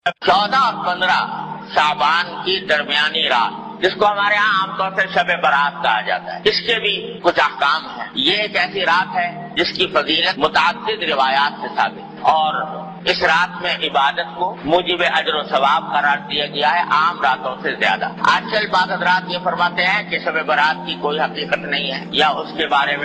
14 اور 15 شعبان کی درمیانی رات، جس کو ہمارے ہاں عام طور سے شب برات کہا جاتا ہے، اس کے بھی کچھ احکام ہیں۔ یہ ایک ایسی رات ہے جس کی فضیلت متعدد روایات سے ثابت ہے، اور اس رات میں عبادت کو موجب اجر و ثواب قرار دیا گیا ہے عام راتوں سے زیادہ۔ آج کل بعض حضرات یہ فرماتے ہیں کہ شب برات کی کوئی حقیقت نہیں ہے، یا اس کے بارے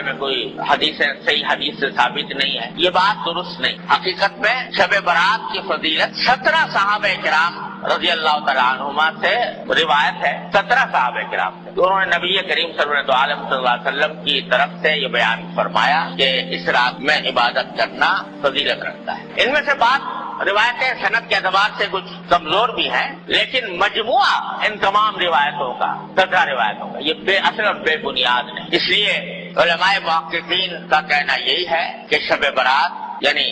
میں کوئی صحیح حدیث سے ثابت نہیں ہے۔ یہ بات درست نہیں۔ حقیقت میں شب برات کی فضیلت 17 صحابہ کرام رضی اللہ تعالیٰ عنہما سے روایت ہے، 17 صحابہ کرام سے، انہوں نے نبی کریم سرورت عالم صلی اللہ علیہ وسلم کی طرف سے یہ بیان فرمایا کہ اس رات میں عبادت کرنا فضیلت رکھتا ہے۔ ان میں سے بات روایتیں صنعت کے اعتبار سے کچھ کمزور بھی ہیں، لیکن مجموعہ ان تمام روایتوں کا 17 روایتوں کا یہ بے اصل اور بے بنیاد نہیں۔ اس لیے علماء محققین کا کہنا یہی ہے کہ شب برات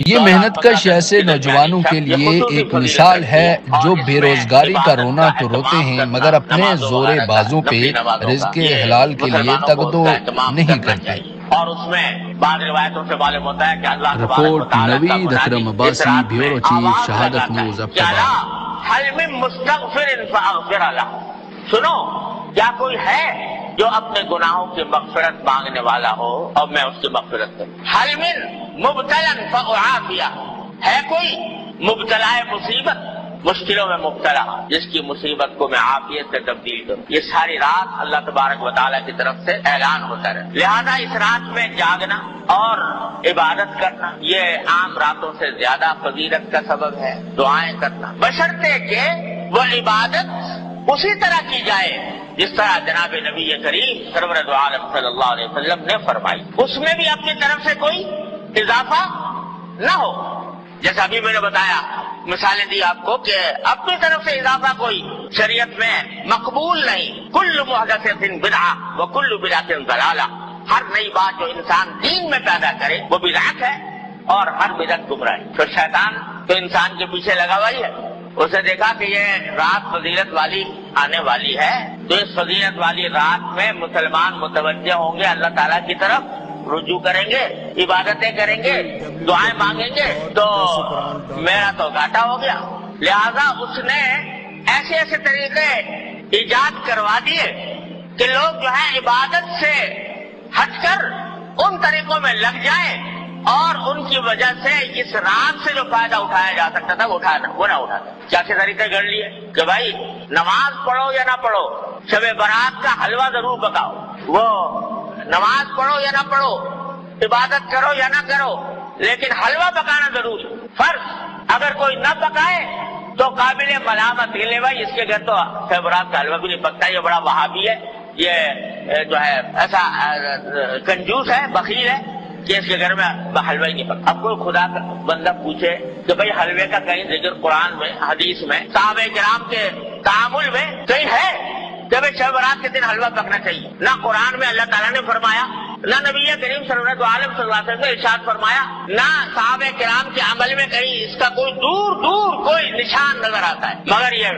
یہ محنت کش ایسے نوجوانوں کے لیے ایک مثال ہے جو بے روزگاری کا رونا تو روتے ہیں مگر اپنے زور بازوں پہ رزق حلال کے لیے تگدو نہیں کرتے۔ اور اس میں بعض روایتوں سے معلوم ہوتا ہے کہ اللہ رپورٹ نوید اکرم عباسی، بیورو چیف، شہادت نیوز اب سنو، کیا کوئی ہے جو اپنے گناہوں کی مغفرت مانگنے والا ہو اور میں اس کی مغفرت کروں؟ حل من مبتلا فاعافیہ، ہے کوئی مبتلا مصیبت، مشکلوں میں مبتلا جس کی مصیبت کو میں عافیت سے تبدیل کروں؟ یہ ساری رات اللہ تبارک و تعالیٰ کی طرف سے اعلان ہوتا رہے۔ لہذا اس رات میں جاگنا اور عبادت کرنا یہ عام راتوں سے زیادہ فضیلت کا سبب ہے۔ دعائیں کرنا بشرطے کہ وہ عبادت اسی طرح کی جائے جس طرح جناب نبی کریم سرورت عالم صلی اللہ علیہ وسلم نے فرمائی، اس میں بھی اپنی طرف سے کوئی اضافہ نہ ہو۔ جیسا ابھی میں نے بتایا، مثالیں دی آپ کو کہ اپنی طرف سے اضافہ کوئی شریعت میں مقبول نہیں۔ کل محدثۃ بدعہ وکل بدعۃ ضلالہ، ہر نئی بات جو انسان دین میں پیدا کرے وہ بدعت ہے اور ہر بدعت گمراہ ہے۔ تو شیطان تو انسان کے پیچھے لگا ہوا ہی ہے، اسے دیکھا کہ یہ رات فضیلت والی آنے والی ہے، تو اس فضیلت والی رات میں مسلمان متوجہ ہوں گے، اللہ تعالیٰ کی طرف رجوع کریں گے، عبادتیں کریں گے، دعائیں مانگیں گے، تو میرا تو گھاٹا ہو گیا۔ لہذا اس نے ایسے ایسے طریقے ایجاد کروا دیے کہ لوگ جو ہے عبادت سے ہٹ کر ان طریقوں میں لگ جائیں، اور ان کی وجہ سے اس رات سے جو فائدہ اٹھایا جا سکتا تھا وہ نہ اٹھاتا۔ کیا طریقے گھڑ لیے کہ بھائی نماز پڑھو یا نہ پڑھو، شب برات کا حلوہ ضرور پکاؤ، وہ نماز پڑھو یا نہ پڑھو، عبادت کرو یا نہ کرو، لیکن حلوہ پکانا ضرور فرض۔ اگر کوئی نہ پکائے تو قابل ملامت، لے بھائی اس کے گھر تو شب برات کا حلوہ بھی نہیں پکتا، یہ بڑا وہابی ہے، یہ جو ہے ایسا کنجوس ہے، بخیل ہے کہ اس کے گھر میں حلوہ ہی نہیں پکتا۔ اب کوئی خدا کا بندہ پوچھے کہ بھئی حلوے کا کہیں ذکر قرآن میں، حدیث میں، صحابہ کرام کے تعامل میں کہیں ہے کہ بھئی شب برات کے دن حلوہ پکنا چاہیے؟ نہ قرآن میں اللہ تعالیٰ نے فرمایا، نہ نبی کریم سرورت عالم صلی اللہ علیہ وسلم نے ارشاد فرمایا، نہ صحابہ کرام کے عمل میں کہیں اس کا کوئی دور دور کوئی نشان نظر آتا ہے، مگر یہ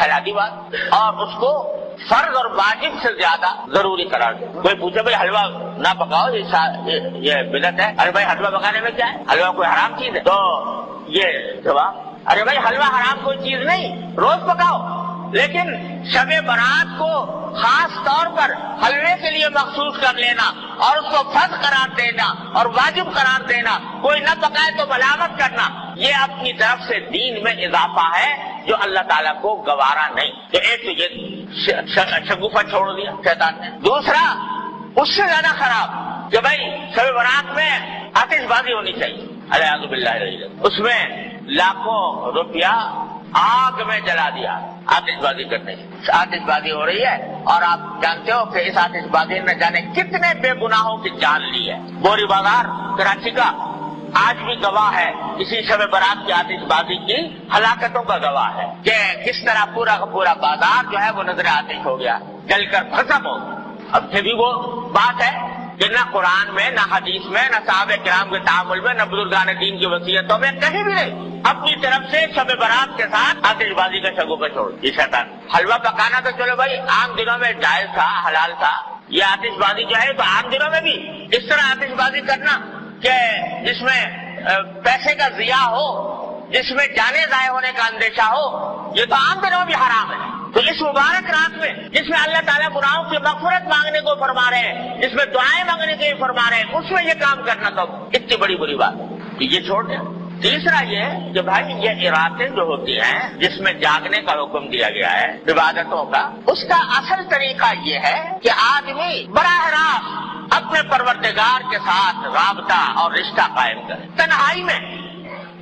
حیاتی بات اور اس کو فرض اور واجب سے زیادہ ضروری قرار دے۔ کوئی پوچھے بھائی حلوہ نہ پکاؤ یہ بدعت ہے، ارے بھائی حلوہ پکانے میں کیا ہے؟ حلوہ کوئی حرام چیز ہے؟ تو یہ جواب، ارے بھائی حلوہ حرام کوئی چیز نہیں، روز پکاؤ، لیکن شب برات کو خاص طور پر حلوے کے لیے مخصوص کر لینا اور اس کو فرض قرار دینا اور واجب قرار دینا، کوئی نہ پکائے تو ملامت کرنا، یہ اپنی طرف سے دین میں اضافہ ہے جو اللہ تعالیٰ کو گوارا نہیں۔ تو ایک تو یہ شگوفہ چھوڑ دیا شیطان نے۔ دوسرا اس سے زیادہ خراب کہ بھائی شب برات میں آتش بازی ہونی چاہیے، الیاذ باللہ، اس میں لاکھوں روپیہ آگ میں جلا دیا آتش بازی کرنے سے۔ آتش بازی ہو رہی ہے اور آپ جانتے ہو کہ اس آتش بازی نے جانے کتنے بے گناہوں کی جان لی ہے۔ بوری بازار کراچی کا آج بھی گواہ ہے اسی شب برات کی آتش بازی کی ہلاکتوں کا گواہ ہے کہ کس طرح پورا کا پورا بازار جو ہے وہ نظر آتش ہو گیا، جل کر بھسم ہو گیا۔ اب پھر بھی وہ بات ہے کہ نہ قرآن میں، نہ حدیث میں، نہ صحابہ کرام کے تعامل میں، نہ بزرگان دین کی وصیتوں میں کہیں بھی نہیں۔ اپنی طرف سے شب برات کے ساتھ آتش بازی کا شگوفہ چھوڑ یہ شیطان۔ حلوہ پکانا تو چلو بھائی عام دنوں میں جائز تھا، حلال تھا، یہ آتش بازی جو ہے تو عام دنوں میں بھی اس طرح آتش بازی کرنا کہ جس میں پیسے کا ضیاع ہو جس میں جانے ضائع ہونے کا اندیشہ ہو، یہ تو عام دنوں بھی حرام ہے۔ تو اس مبارک رات میں جس میں اللہ تعالیٰ گناہوں کی مغفرت مانگنے کو فرما رہے ہیں، جس میں دعائیں مانگنے کو فرما رہے ہیں، اس میں یہ کام کرنا تو اتنی بری بات ہے کہ یہ چھوڑ دیں۔ تیسرا یہ کہ بھائی یہ راتیں جو ہوتی ہیں جس میں جاگنے کا حکم دیا گیا ہے عبادتوں کا، اس کا اصل طریقہ یہ ہے کہ آدمی براہ راست اپنے پروردگار کے ساتھ رابطہ اور رشتہ قائم کرے، تنہائی میں،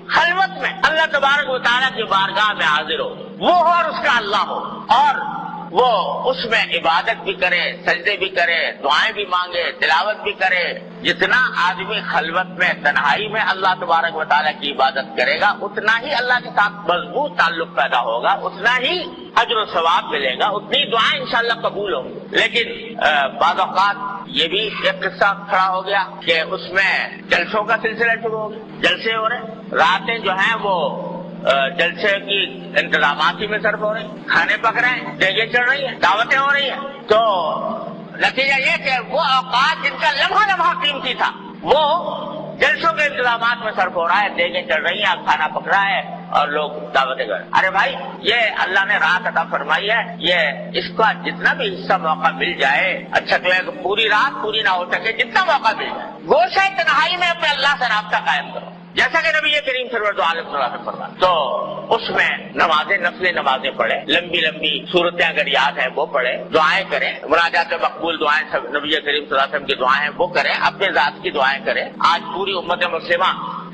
خلوت میں اللہ تبارک و تعالیٰ کی بارگاہ میں حاضر ہو، وہ ہو اور اس کا اللہ ہو، اور وہ اس میں عبادت بھی کرے، سجدے بھی کرے، دعائیں بھی مانگے، تلاوت بھی کرے۔ جتنا آدمی خلوت میں، تنہائی میں اللہ تبارک و تعالیٰ کی عبادت کرے گا، اتنا ہی اللہ کے ساتھ مضبوط تعلق پیدا ہوگا، اتنا ہی اجر و ثواب ملے گا، اتنی دعائیں انشاءاللہ قبول ہوں گی۔ لیکن بعض اوقات یہ بھی ایک قصہ کھڑا ہو گیا کہ اس میں جلسوں کا سلسلہ شروع ہو گیا، جلسے ہو رہے، راتیں جو ہیں وہ جلسے کی انتظامات ہی میں صرف ہو رہی ہیں، کھانے پک رہے ہیں، دیگیں چڑھ رہی ہیں، دعوتیں ہو رہی ہیں، تو نتیجہ یہ کہ وہ اوقات جن کا لمحہ لمحہ قیمتی تھا وہ جلسوں کے انتظامات میں صرف ہو رہا ہے، دیگیں چڑھ رہی ہیں، کھانا پک رہا ہے اور لوگ دعوتیں کر۔ ارے بھائی، یہ اللہ نے رات عطا فرمائی ہے، یہ اس کا جتنا بھی حصہ موقع مل جائے، اچھا تو ہے کہ پوری رات پوری نہ ہو سکے، جتنا موقع مل جائے گوشہ تنہائی میں اپنے اللہ سے رابطہ قائم کرو، جیسا کہ نبی کریم صلی اللہ علیہ وسلم فرمایا۔ تو اس میں نمازیں، نفل نمازیں پڑھیں، لمبی لمبی صورتیں اگر یاد ہیں وہ پڑھیں، دعائیں کریں، مناجات مقبول دعائیں، نبی کریم صلی اللہ علیہ وسلم کی دعائیں وہ کریں، اپنے ذات کی دعائیں کریں۔ آج پوری امت مسلمہ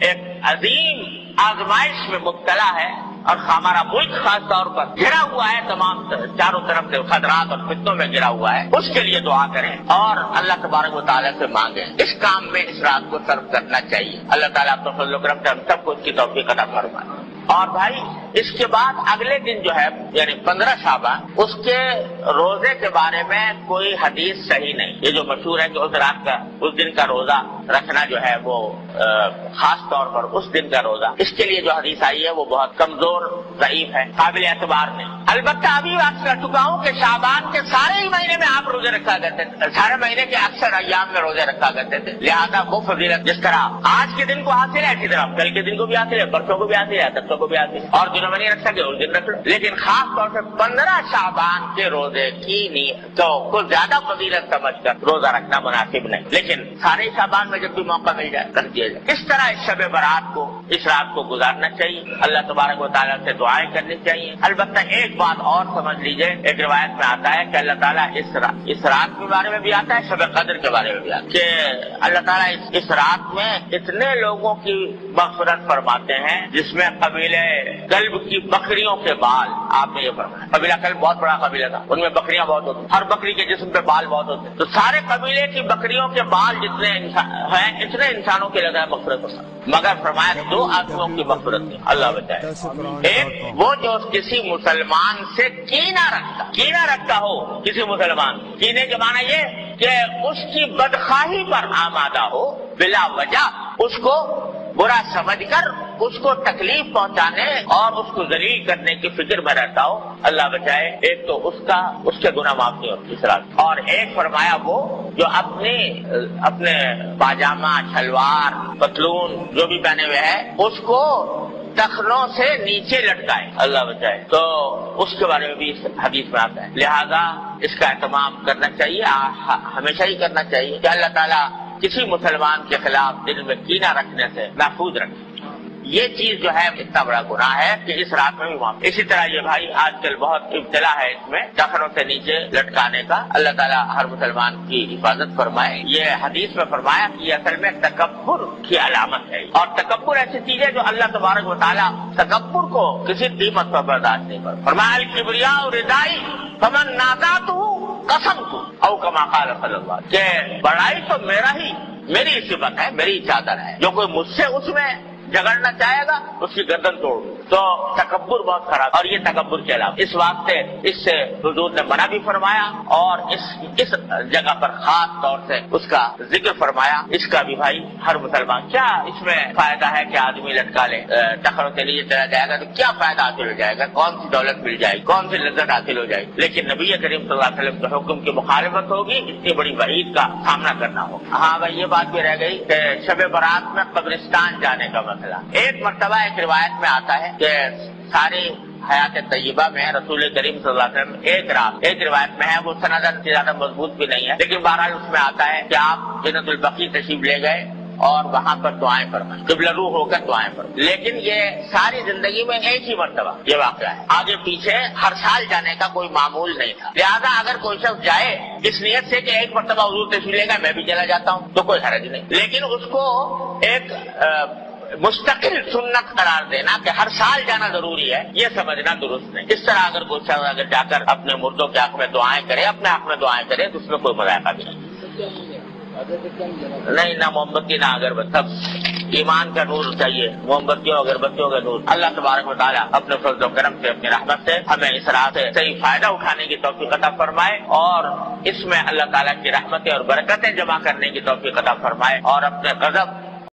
ایک عظیم آزمائش میں مبتلا ہے، اور ہمارا ملک خاص طور پر گھرا ہوا ہے، تمام چاروں طرف سے خطرات اور فتنوں میں گھرا ہوا ہے۔ اس کے لیے دعا کریں اور اللہ تبارک و تعالیٰ سے مانگیں۔ اس کام میں اس رات کو صرف کرنا چاہیے۔ اللہ تعالیٰ اپنے فضل و کرم سے ہم سب کو اس کی توفیق عطا فرمائے۔ اور بھائی اس کے بعد اگلے دن جو ہے یعنی 15 شعبان، اس کے روزے کے بارے میں کوئی حدیث صحیح نہیں۔ یہ جو مشہور ہے کہ اس رات کا، اس دن کا روزہ رکھنا جو ہے وہ خاص طور پر اس دن کا روزہ، اس کے لیے جو حدیث آئی ہے وہ بہت کمزور، ضعیف ہے، قابل اعتبار نہیں۔ البتہ ابھی بات کر چکا ہوں کہ شعبان کے سارے ہی مہینے میں آپ روزے رکھا کرتے تھے، سارے مہینے کے اکثر ایام میں روزے رکھا کرتے تھے، لہذا وہ فضیلت جس طرح آج کے دن کو حاصل ہے، اسی طرح کل کے دن کو بھی حاصل ہے، پرسوں کو بھی حاصل ہے، تب کو بھی حاصل ہے، اور دنوں میں نہیں رکھ سکے اس دن رکھ لو۔ لیکن خاص طور سے 15 شعبان کے روزے کی نیت تو کچھ زیادہ فضیلت سمجھ کر روزہ رکھنا مناسب نہیں، لیکن سارے شعبان میں جب بھی موقع مل جائے کر دیا جائے۔ اس طرح اس شب برات کو، اس رات کو گزارنا چاہیے، اللہ تبارک و تعالیٰ سے دعائیں کرنی چاہیے۔ البتہ ایک بات اور سمجھ لیجئے، ایک روایت میں آتا ہے کہ اللہ تعالیٰ اس رات کے بارے میں بھی آتا ہے، شب قدر کے بارے میں بھی آتا ہے کہ اللہ تعالیٰ اس رات میں اتنے لوگوں کی مغفرت فرماتے ہیں جس میں قبیلے کلب کی بکریوں کے بال، آپ نے یہ فرمایا، قبیلہ کلب بہت بڑا قبیلہ تھا، ان میں بکریاں بہت ہوتی، ہر بکری کے جسم پہ بال بہت ہوتے، تو سارے قبیلے کی بکریوں کے بال جتنے ہیں اتنے انسانوں کے لگا مغفرت ہوتا، مگر فرمایا 2 آدمیوں کی مغفرت نہیں، اللہ بچائے۔ ایک وہ جو کسی مسلمان سے کینہ رکھتا ہو، کسی مسلمان، کینے کے معنی یہ کہ اس کی بدخواہی پر آمادہ ہو، بلا وجہ اس کو برا سمجھ کر اس کو تکلیف پہنچانے اور اس کو ذلیل کرنے کی فکر میں رہتا ہو، اللہ بچائے۔ ایک تو اس کے گناہ معاف نہیں ہوتے اس رات، اور ایک فرمایا وہ جو اپنے پاجامہ، شلوار، پتلون جو بھی پہنے ہوئے ہے اس کو ٹخنوں سے نیچے لٹکائے، اللہ بچائے، تو اس کے بارے میں بھی اس حدیث میں آتا ہے۔ لہذا اس کا اہتمام کرنا چاہیے، ہمیشہ ہی کرنا چاہیے کہ اللہ تعالیٰ کسی مسلمان کے خلاف دل میں کینہ رکھنے سے محفوظ رکھے۔ یہ چیز جو ہے اتنا بڑا گناہ ہے کہ اس رات میں بھی معاف۔ اسی طرح یہ بھائی آج کل بہت ابتلا ہے اس میں ٹخنوں سے نیچے لٹکانے کا، اللہ تعالیٰ ہر مسلمان کی حفاظت فرمائے۔ یہ حدیث میں فرمایا کہ یہ اصل میں تکبر کی علامت ہے، اور تکبر ایسی چیز ہے جو اللہ تبارک و تعالیٰ تکبر کو کسی قیمت پر برداشت نہیں کرتا۔ فرمایا الکبریاء ردائی فمن نازعتہ قسمت، او کما قال صلی اللہ علیہ وسلم، کہ بڑائی تو میری صفت ہے، میری چادر ہے، جو کوئی مجھ سے اس میں جگڑنا چاہے گا اس کی گردن توڑ۔ تو تکبر بہت خراب، اور یہ تکبر کے علاوہ اس واسطے اس سے حضور نے منع بھی فرمایا، اور اس جگہ پر خاص طور سے اس کا ذکر فرمایا۔ اس کا بھی بھائی ہر مسلمان، کیا اس میں فائدہ ہے کہ آدمی لٹکا لے، ٹخنوں کے لیے چلا جائے گا تو کیا فائدہ حاصل ہو جائے گا، کون سی دولت مل جائے گی، کون سی لذت حاصل ہو جائے گی، لیکن نبی کریم صلی اللہ علیہ وسلم کے حکم کی مخالفت ہوگی، اتنی بڑی وعید کا سامنا کرنا ہوگا۔ ہاں بھائی یہ بات بھی رہ گئی کہ شب برات میں قبرستان جانے کا مطلب مسئلہ. ایک مرتبہ ایک روایت میں آتا ہے کہ ساری حیات طیبہ میں رسول کریم صلی اللہ علیہ وسلم ایک رات، ایک روایت میں ہے، وہ سندن سے زیادہ مضبوط بھی نہیں ہے، لیکن بہرحال اس میں آتا ہے کہ آپ جنت البقیع تشریف لے گئے اور وہاں پر دعائیں فرمائیں، قبلہ رو ہو کر دعائیں فرمائیں. لیکن یہ ساری زندگی میں ایک ہی مرتبہ یہ واقعہ ہے، آگے پیچھے ہر سال جانے کا کوئی معمول نہیں تھا. لہذا اگر کوئی شخص جائے اس نیت سے کہ ایک مرتبہ حضور تشریف لے گا میں بھی چلا جاتا ہوں تو کوئی حرج نہیں، لیکن اس کو ایک مستقل سنت قرار دینا کہ ہر سال جانا ضروری ہے، یہ سمجھنا درست نہیں. اس طرح اگر کوئی شخص اگر جا کر اپنے مردوں کے حق میں دعائیں کرے، اپنے حق میں دعائیں کرے تو اس میں کوئی مذائقہ بھی نہیں. نہ موم بتی نہ اگربتی، سب ایمان کا نور چاہیے، موم بتیوں اگربتیوں کا نور. اللہ تبارک و تعالیٰ اپنے فضل و کرم سے، اپنی رحمت سے ہمیں اس راہ سے صحیح فائدہ اٹھانے کی توفیق عطا فرمائے، اور اس میں اللہ تعالیٰ کی رحمتیں اور برکتیں جمع کرنے کی توفیق عطا فرمائے، اور اپنے غضب